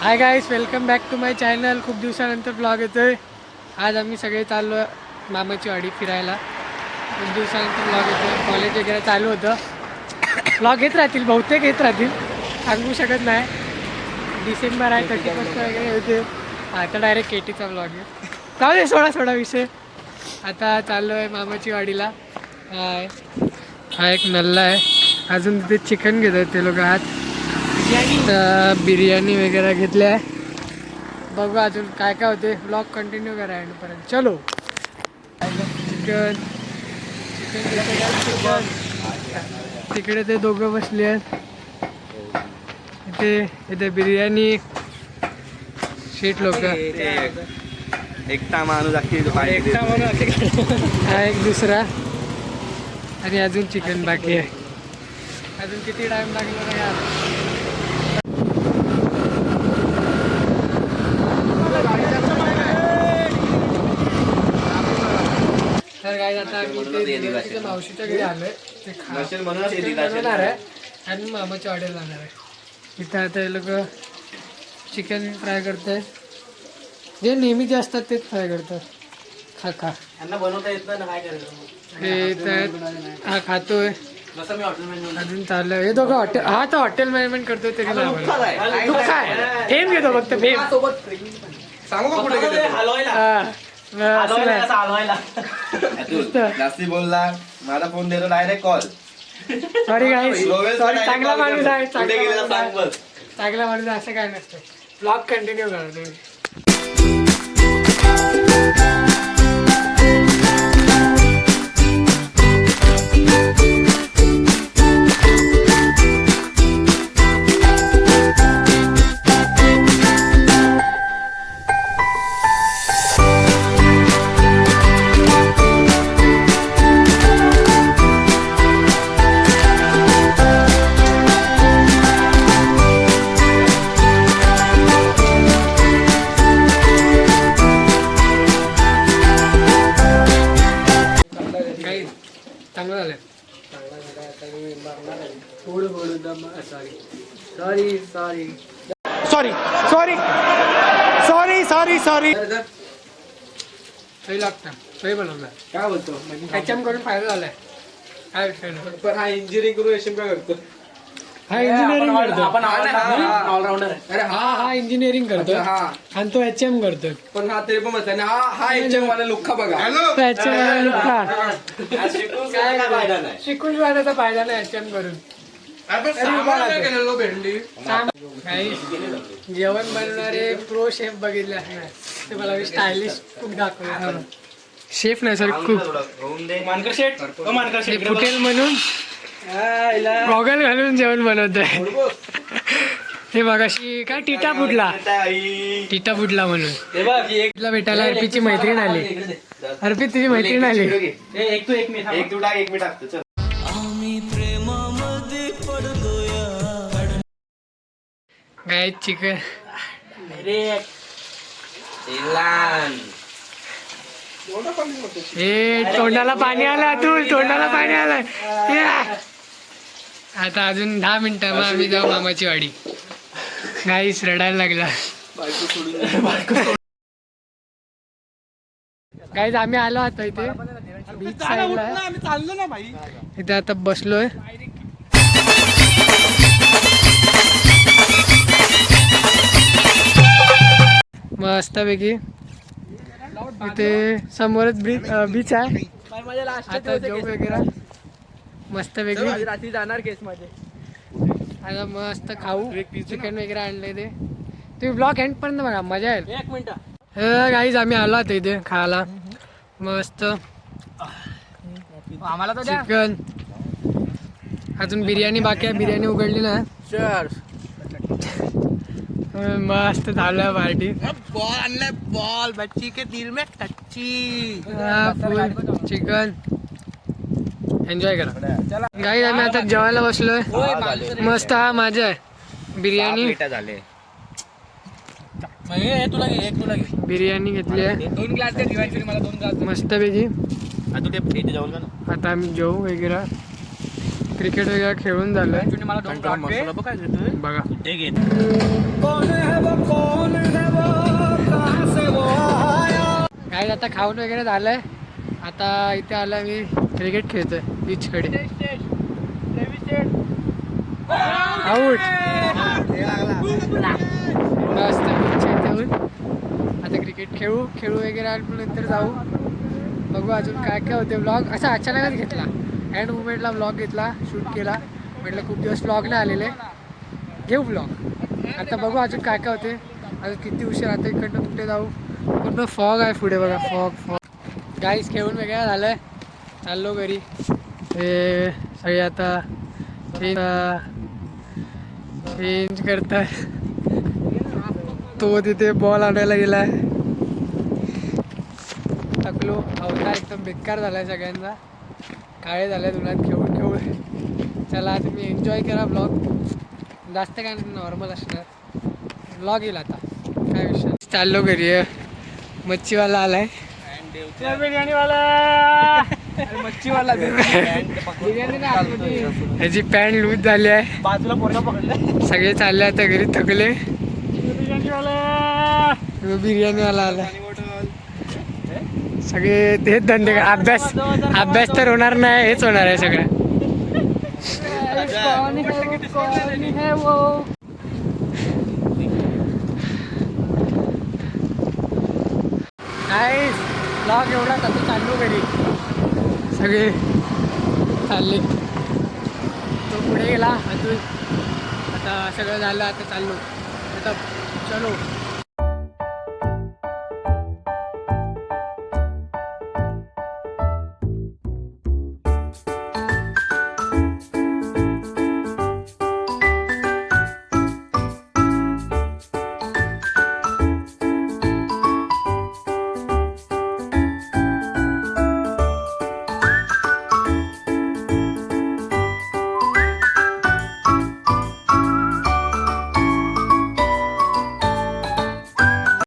High guys, welcome back to my channel. खूप दिवसानंतर blog येतोय. आज आम्ही सगळे चाललो मामाची वाडी फिरायला. खूप दिवसानंतर ब्लॉग येतोय. कॉलेज वगैरे चालू होतं. ब्लॉग येत राहतील, बहुतेक येत राहतील, सांगू शकत नाही. डिसेंबर आहे, 31 वगैरे होते. आता डायरेक्ट केटीचा ब्लॉग आहे. जाऊ दे, सोडा विषय. आता चाललो आहे मामाची वाडीला. हा एक नल्ला आहे. अजून तिथे चिकन घेत आहेत ते लोक. आत बिर्याणी वगैरे घेतली आहे. बघू अजून काय काय होते. ब्लॉग कंटिन्यू करा एंडपर्यंत. चलो. चिकन तिकडे ते दोघं बसले आहेत. इथे बिर्याणी. शीट लोक एकटा माणूस हा एक दुसरा. आणि अजून चिकन बाकी आहे. अजून किती टाइम लागला नाही यार. तर काय आता आम्ही मावशीच्या घरी आलोय. ते बनवणार आहे आणि मामाच्या वाड्याला जाणार आहे. इथं आता हे लोक चिकन फ्राय करताय. जे नेहमीचे असतात तेच फ्राय करतात. खा त्यांना बनवता येत नाही ना, काय करायचं. हे हा खातोय. अजून चाललंय हे दोघं हॉटेल. हा तर हॉटेल मॅनेजमेंट करतोय तरी काय फेम घेतो फक्त फेम. जास्ती बोलला मला फोन देतो डायरेक्ट कॉल. सॉरी गाईस, सॉरी. चांगला माणूस आहे, चांगला माणूस आहे. असं काय नसतं. ब्लॉग कंटिन्यू करा तुम्ही. चांगलं झालं. सॉरी लागतं. सही बनवलं. काय बोलतो एचएम करून फायदा झालाय. काय विषय नाही. पण हा इंजिनिअरिंग करून एचएम काय करतो. हा इंजिनिअरिंग करतो. ऑलराऊंडर. अरे हा इंजिनिअरिंग करतो आणि तो एचएम करतो. पण हा तरी पण म्हणतो हा एचएम वाला लुक्का बघा. शिकून जाण्याचा फायदा नाही एचएम करून. जेवण बनवणारे प्रो शेफ बघितले असणार. ते मला स्टायलिश कुक दाखवले. शेफ नाही सर, कुक. फुटेल म्हणून गॉगल घालून जेवण बनवतोय. हे मगाशी काय टिटा फुटला म्हणून तिला भेटायला अर्पितची मैत्रीण आली. अर्पित तुझी मैत्रीण आली. काय चिकन हे तोंडाला पाणी आलं. अतुल तोंडाला पाणी आलं. आता अजून 10 मिनिटं मग आम्ही जाऊ मामाची वाडी. गाईस रडायला लागला. गाईस आम्ही आलो आता इथे बीच साईडला. इथे आता बसलोय. मस्तपैकी इथे समोरच बीच आहे. आता जॉब वगैरे मस्तपैकी रात्री जाणार केस मध्ये. आता मस्त खाऊ. चिकन वगैरे आणले ते. तुम्ही ब्लॉग एंड पर्यंत बघा, मजा येईल. 1 मिनिट. गाईज आम्ही आलो आता इथे खायला. मस्त आम्हाला तर चिकन. अजून बिर्याणी बाकी आहे. बिर्याणी उघडली ना. मस्त झालं पार्टी. बॉल बच्ची के दिल में टच्ची. फुल चिकन एन्जॉय करा. गाईज आम्ही आता जेवायला बसलोय. मस्त. हा माझा आहे बिर्याणी. बिर्याणी घेतली आहे 2 ग्लास दे. मला 2 ग्लास मस्तपैकी. आता आम्ही जेवू वगैरे. क्रिकेट वगैरे खेळून झालं. मला 2 बघा. आता खाऊन वगैरे झालंय. आता इथे आला मी क्रिकेट खेळतोय बीचकडे. आऊट मस्त बीचच्या इथे येऊन आता क्रिकेट खेळू वगैरे आणि नंतर जाऊ. बघू अजून काय काय होते. व्लॉग असा अचानकच घेतला, एंड मुवमेंटला व्लॉग घेतला, शूट केला. म्हटलं खूप दिवस व्लॉग नाही आलेले, घेऊ व्लॉग. आता बघू अजून काय काय होते. अजून किती उशीर. आता इकडनं कुठे जाऊ. पूर्ण फॉग आहे पुढे बघा. फॉग गाईस खेळून वगैरे झालंय. चाललो घरी. हे सगळे आता चेंज करताय. तो तिथे बॉल आणायला गेलाय. थकलो. अवतार एकदम बेकार झालाय सगळ्यांचा. काळे झाले उन्हात खेळून. चला तुम्ही एन्जॉय करा ब्लॉग. जास्त काय नाही, नॉर्मल असणार ब्लॉग येईल आता. काय विषय. चाललो घरी. मच्छीवाला आलाय. मच्छीवाला ह्याची पॅन्ट लूज झाली आहे. बाजूला पोरगा पकडलं. सगळे चालले आता घरी, थकले. बिर्याणीवाला आला. सगळे तेच धंदे. अभ्यास तर होणार नाही, हेच होणार आहे सगळं. गाईस ब्लॉग एवढाच. आता चाललो घरी. सगळे चालले. तो पुढे गेला अजून. आता सगळं झालं. आता चाललो. आता चलो.